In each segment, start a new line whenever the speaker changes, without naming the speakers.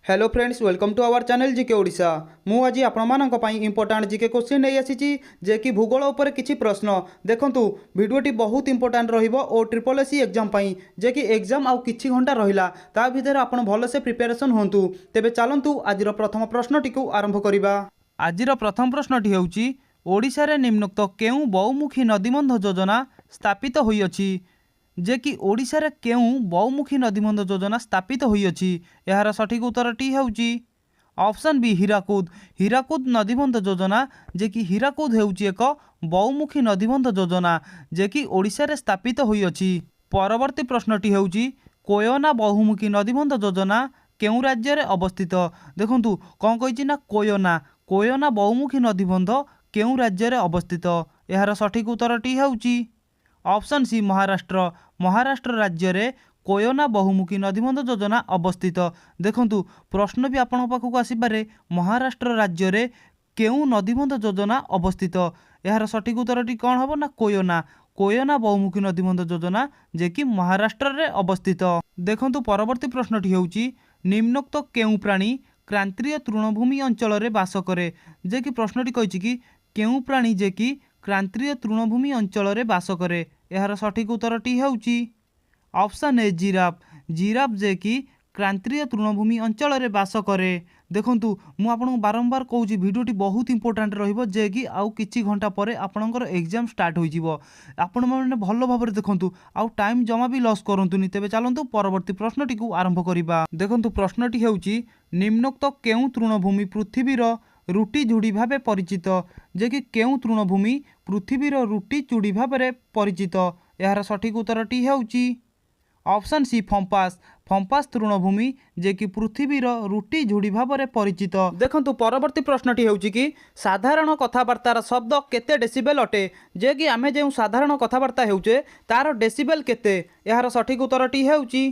Hello friends, welcome to our channel GK Odisha. मु आज आपण इंपोर्टाट जीके क्वेश्चन नहीं आसी जे कि भूगोल उपर किछि प्रश्न देखंतु। वीडियोटी बहुत इंपोर्टाट रहिबो ओ ट्रिपल एससी एग्जाम पई जे कि एग्जाम आउ किछि घंटा रहिला ता भितर आपण भल से प्रिपरेशन होंतु। तेबे चलंतु आजिर प्रथम प्रश्नटी को आरंभ करिबा। आजिर प्रथम प्रश्नटी हेउची ओडिशा रे निम्नोक्त केउ बहुमुखी नदीबंध योजना स्थापित होइअछि जे कि ओडिशा रे केउ बहुमुखी नदीबंध योजना स्थापित होइअछि। यार सठिक उत्तरटी हेउची ऑप्शन बी हीराकुद। हीराकुद नदीबंध योजना जे कि हीराकुद हेउची एक बहुमुखी नदीबंध योजना जे कि ओडिशा रे स्थापित होइअछि। परवर्ती प्रश्नटी हेउची कोयना बहुमुखी नदीबंध योजना केउ राज्य रे अवस्थित। देखंतु कोन कहिछि ना कोयना बहुमुखी नदीबंध केउ राज्य रे अवस्थित। यार सठिक उत्तरटी हेउची ऑप्शन सी महाराष्ट्र। महाराष्ट्र राज्य रे कोयना बहुमुखी नदीबंध योजना अवस्थित। देखंतु प्रश्न भी आपण पाखक आसीपारे महाराष्ट्र राज्य रे केउ नदीबंध योजना अवस्थित। यार सठिक उत्तरटी कौन हम ना कोयना बहुमुखी नदीबंध योजना जे कि महाराष्ट्र रे अवस्थित। देखंतु परवर्ती प्रश्नटी हेउची निम्नोक्त केउ प्राणी क्रांतीय तृणभूमि अंचल रे बास करे। जे कि प्रश्नटी कहिछि कि केउ प्राणी जे कि क्रांतीय तृणभूमि अंचल रे बास करे। यार सठिक उत्तरटी हेउची ऑप्शन ए जिराफ। जिराफ जे कि क्रांतीय तृणभूमि अंचल रे बास करे। देखंतु मु आपन बारंबार कहूची वीडियोटी बहुत इंपोर्टाट रहिबो जे कि आउ किछि घंटा परे आपनकर एग्जाम स्टार्ट होई जिवो। आपण माने भलो भाबरे देखंतु आउ टाइम जमा भी लॉस करंतुनी। तेबे चलंतु परवर्ती प्रश्नटी को आरंभ करिबा। देखंतु प्रश्नटी हेउची निम्नोक्त केउ तृणभूमि पृथ्वीर रुटी झुड़ी भावे परिचित। जे कि केउ तृणभूमि पृथ्वीर रुटी चूड़ी भावे परिचित। यार सठिक उत्तरटी हेउची ऑप्शन सी फंपास। फंपास तृणभूमि जे कि पृथ्वीर रुटी झुड़ी भावे परिचित। देखंतु परवर्ती प्रश्नटी हेउची कि साधारण कथबार्तार शब्द केते डेसिबेल अटे। जे कि आमे जे साधारण कथबार्ता हेउचे तार डेसिबेल केते। यार सठिक उत्तरटी हेउची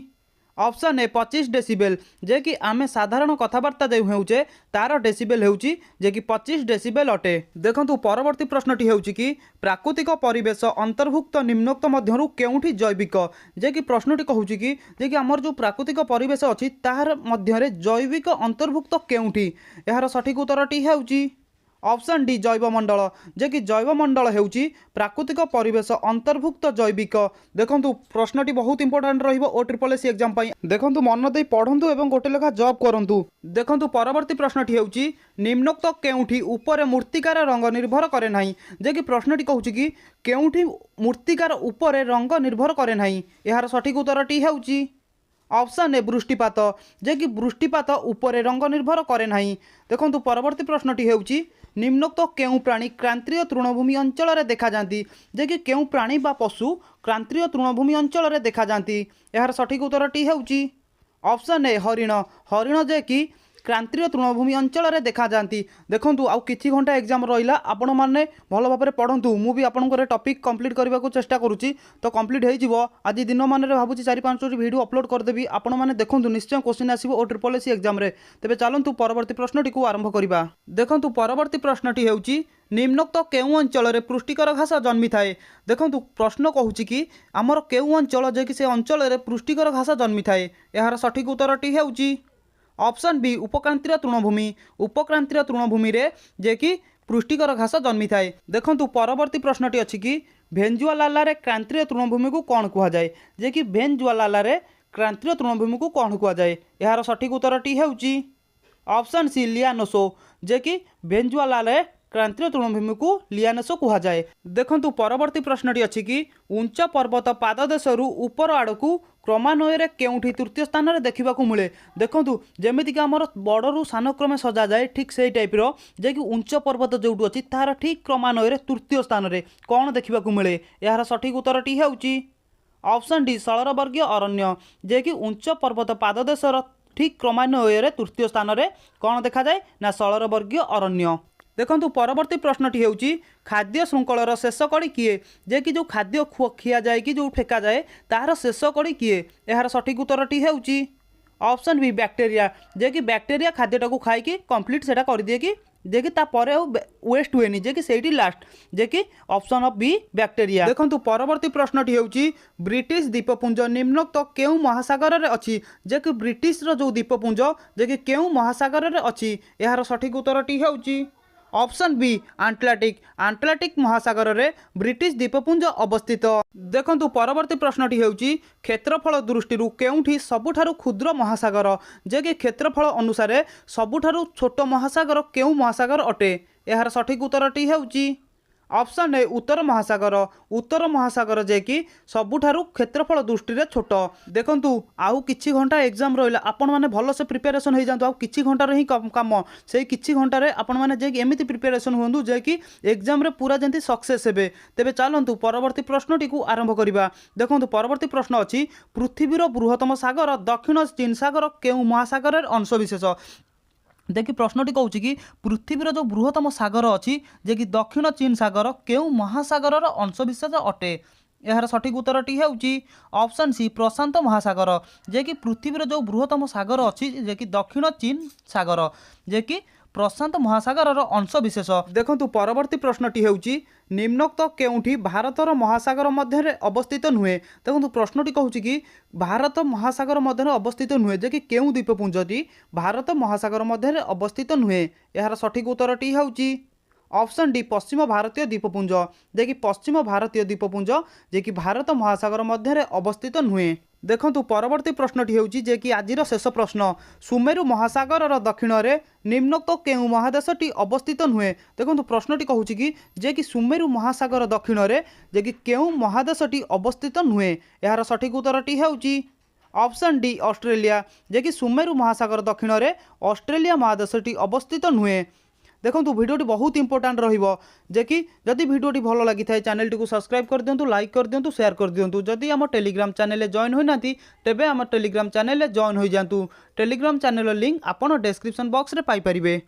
ऑप्शन ए 25 डेसिबेल। जे कि आमे साधारण कथबार्ता जे हेउचे तार डेसिबेल हेउची जे कि 25 डेसिबेल अटे। देखंतु परवर्ती प्रश्नटी हेउची कि प्राकृतिक परिवेश अंतर्भुक्त निम्नोक्त मध्यरु केउठी जैविक। जे कि प्रश्नटी कहूची कि जे कि हमर जो प्राकृतिक परिवेश अछि तार मध्यरे जैविक अंतर्भुक्त केउठी। यार सठिक उत्तरटी हेउची ऑप्शन डी जैवमंडल। जे कि जैवमंडल हेउची प्राकृतिक परिवेश अंतर्भुक्त जैविक। देखंतु प्रश्नटी बहुत इंपोर्टेंट रहिबो ओ ट्रिपल एससी एग्जाम पई। देखंतु मन देई पढंतु एवं गोटे लेखा जॉब करंतु। देखंतु परवर्ती प्रश्नटी हेउची निम्नोक्त केउठी ऊपर मूर्तिकार रंग निर्भर करे नाही। जे कि प्रश्नटी कहूची कि केउठी मूर्तिकार ऊपर रंग निर्भर करे नाही। यार सठिक उत्तरटी हेउची ऑप्शन ए वृष्टिपात। जे कि वृष्टिपात उपरे रंग निर्भर करे नाही। देखंतु परवर्ती प्रश्नटी हेउची निम्नोक्त केउ प्राणी क्रांतीय तृणभूमि अंचल रे देखा जाती। जे कि केउ प्राणी बा पशु क्रांतीय तृणभूमि अंचल रे देखा जाती। यार सठिक उत्तरटी हेउची ऑप्शन ए हरिण। हरिण जे कि क्रांतीय तृणभूमि अंचल रे देखा जाती। देखंतु आउ किछि घंटा एग्जाम रहिला आपण माने भलो भाबरे पढंतु। मु भी आपनकर टॉपिक कंप्लीट करबा को चेष्टा करूची तो कंप्लीट हेइ जिवो। आज दिन माने रे भाबुची 4-5 वीडियो अपलोड कर देबी। आपण माने देखंतु निश्चय क्वेश्चन आसीबो ओ ट्रिपल एससी एग्जाम रे। तबे चलंतु परवर्ती प्रश्नटी को आरंभ करिबा। देखंतु परवर्ती प्रश्नटी हेउची निम्नोक्त केउ अंचल रे पुष्टिकर घास जन्मी थाए। देखंतु प्रश्न कहूची कि हमर केउ अंचल जे कि से अंचल रे पुष्टिकर घास जन्मी थाए। यार सठिक उत्तरटी हेउची ऑप्शन बी उपक्रांतीय तृणभूमि। उपक्रांतीय तृणभूमि रे जे कि पुष्टिकर घास जन्मी थाए। देखंतु परवर्ती प्रश्नटी अछि कि भेंजुआलाला रे क्रांतीय तृणभूमि को कोन कुहा जाय। जे कि भेंजुआलाला रे क्रांतीय तृणभूमि को कोन कुहा जाय। यार सठिक उत्तरटी हेउची ऑप्शन सी लियानोसो। जे कि भेंजुआला रे क्रांतीय तृणभूमि को लियानोसो कुहा जाय। देखंतु परवर्ती प्रश्नटी अछि कि उच्च पर्वत पाददेशरु ऊपर आड़कू क्रमान्वय केउठी तृतीय स्थान रे देखा मिले। देखंतु जेमिति कि हमर बड़रू सान क्रमे सजा जाए ठीक से टाइप रो जे कि उच्च पर्वत जोटू अछि तार ठीक क्रमान्वय तृतीय स्थान रे कोन देखा मिले। यार सठिक उत्तरटी हेउची ऑप्शन डी सलरवर्गीय अरण्य। जे कि उच्च पर्वत पाददेशर ठीक क्रमान्वय तृतीय स्थान रे कोन देखा जाए ना सलरवर्गीय अरण्य। देखंतु परवर्ती प्रश्नटी हेउची खाद्य श्रृंखलार शेष कड़ी किए। जे कि जो खाद्य खिया जाए कि जो फेका जाए तार शेष कड़ी किए। यार सठिक उत्तरटी हेउची ऑप्शन बी बैक्टेरिया। जे कि बैक्टेरिया खाद्यटा को खाई कि कंप्लीट सेटा कर दिए कि जे कि तापर वेस्ट हुए जे कि सेठी लास्ट जे कि ऑप्शन ऑफ बी बैक्टीरिया। देखंतु परवर्ती प्रश्नटी होउची ब्रिटिश द्वीपपुंज निम्नोक्त केउ महासागर रे अछि जे कि ब्रिटिश रो जो द्वीपपुंज जे कि केउ महासागर रे अछि एहार सठिक उत्तरटी होउची ऑप्शन बी आंटलाटिक। आंटलाटिक महासागर रे ब्रिटिश द्वीपपुंज अवस्थित। देखंतु परवर्ती प्रश्नटी होउची क्षेत्रफल दृष्टि केउठी सबुठारु क्षुद्र महासागर जे कि क्षेत्रफल अनुसार सबुठारु छोट महासागर केउ महासागर अटे एहार सठिक उत्तरटी होउची ऑप्शन ए उत्तर महासागर। उत्तर महासागर जे कि सबुठारु क्षेत्रफल दृष्टि रे छोट। देखंतु आउ किछि घंटा एग्जाम रहिला आपण माने भलो से प्रिपरेशन हो जांतु आउ किछि घंटा रे ही काम से किछि घंटा रे आपण माने जे एमिति प्रिपरेशन होंदु जे कि एग्जाम रे पूरा जंती सक्सेस हेबे। तेबे चलंतु परवर्ती प्रश्नटी को आरंभ करिबा। देखंतु परवर्ती प्रश्न अछि पृथ्वीर बृहत्तम सागर दक्षिण चीन सागर केउ महासागर रे अंशविशेष। देखि प्रश्नटी कहूँ कि पृथ्वीर जो बृहत्तम सागर अच्छी जे कि दक्षिण चीन सागर केउ महासागर अंशविशेष अटे यार सठिक उत्तरटी होउची ऑप्शन सी प्रशांत महासागर जे कि पृथ्वीर जो बृहत्तम सागर अच्छी जे कि दक्षिण चीन सागर जे कि प्रशांत महासागर अंशविशेष। देखंतु परवर्ती प्रश्नटी होउची निम्नोक्त केउठी भारतर महासागर मध्य अवस्थित नुहे। देखंतु प्रश्नटी कहूँ कि भारत महासागर मध्य अवस्थित नुहे जे कि केउ द्वीपपुंजटी भारत महासागर मध्य अवस्थित नुहे यार सठिक उत्तरटी होउची ऑप्शन डी पश्चिम भारतीय द्वीपपुंज जे कि पश्चिम भारतीय द्वीपपुंज जे कि भारत महासागर मध्य अवस्थित नुहे। देखंतु परवर्ती प्रश्नटी होउची जे कि आजिर शेष प्रश्न सुमेरु महासागर दक्षिण रे निम्नोक्त केउ महादेशटी अवस्थित नुहे। देखंतु प्रश्नटी कहूँ कि जे कि सुमेरु महासागर दक्षिण रे जे कि केउ महादेशटी अवस्थित नुहे यार सठिक उत्तरटी होउची ऑप्शन डी ऑस्ट्रेलिया जे कि सुमेरु महासागर दक्षिण रे ऑस्ट्रेलिया महादेशटी अवस्थित नुहे। देखंतु वीडियोटी बहुत इंपोर्टेंट रहिबो जे कि जदि वीडियोटी भलो लागि थाए चैनल टी को सब्सक्राइब कर दियंतु लाइक कर दियंतु शेयर कर दियंतु जदि हम टेलीग्राम चैनल ले जॉइन होई नाती तेबे हम टेलीग्राम चैनल ले जॉइन होई जांतु। टेलीग्राम चैनल लिंक आपण डिस्क्रिप्शन बॉक्स रे पाई परिबे।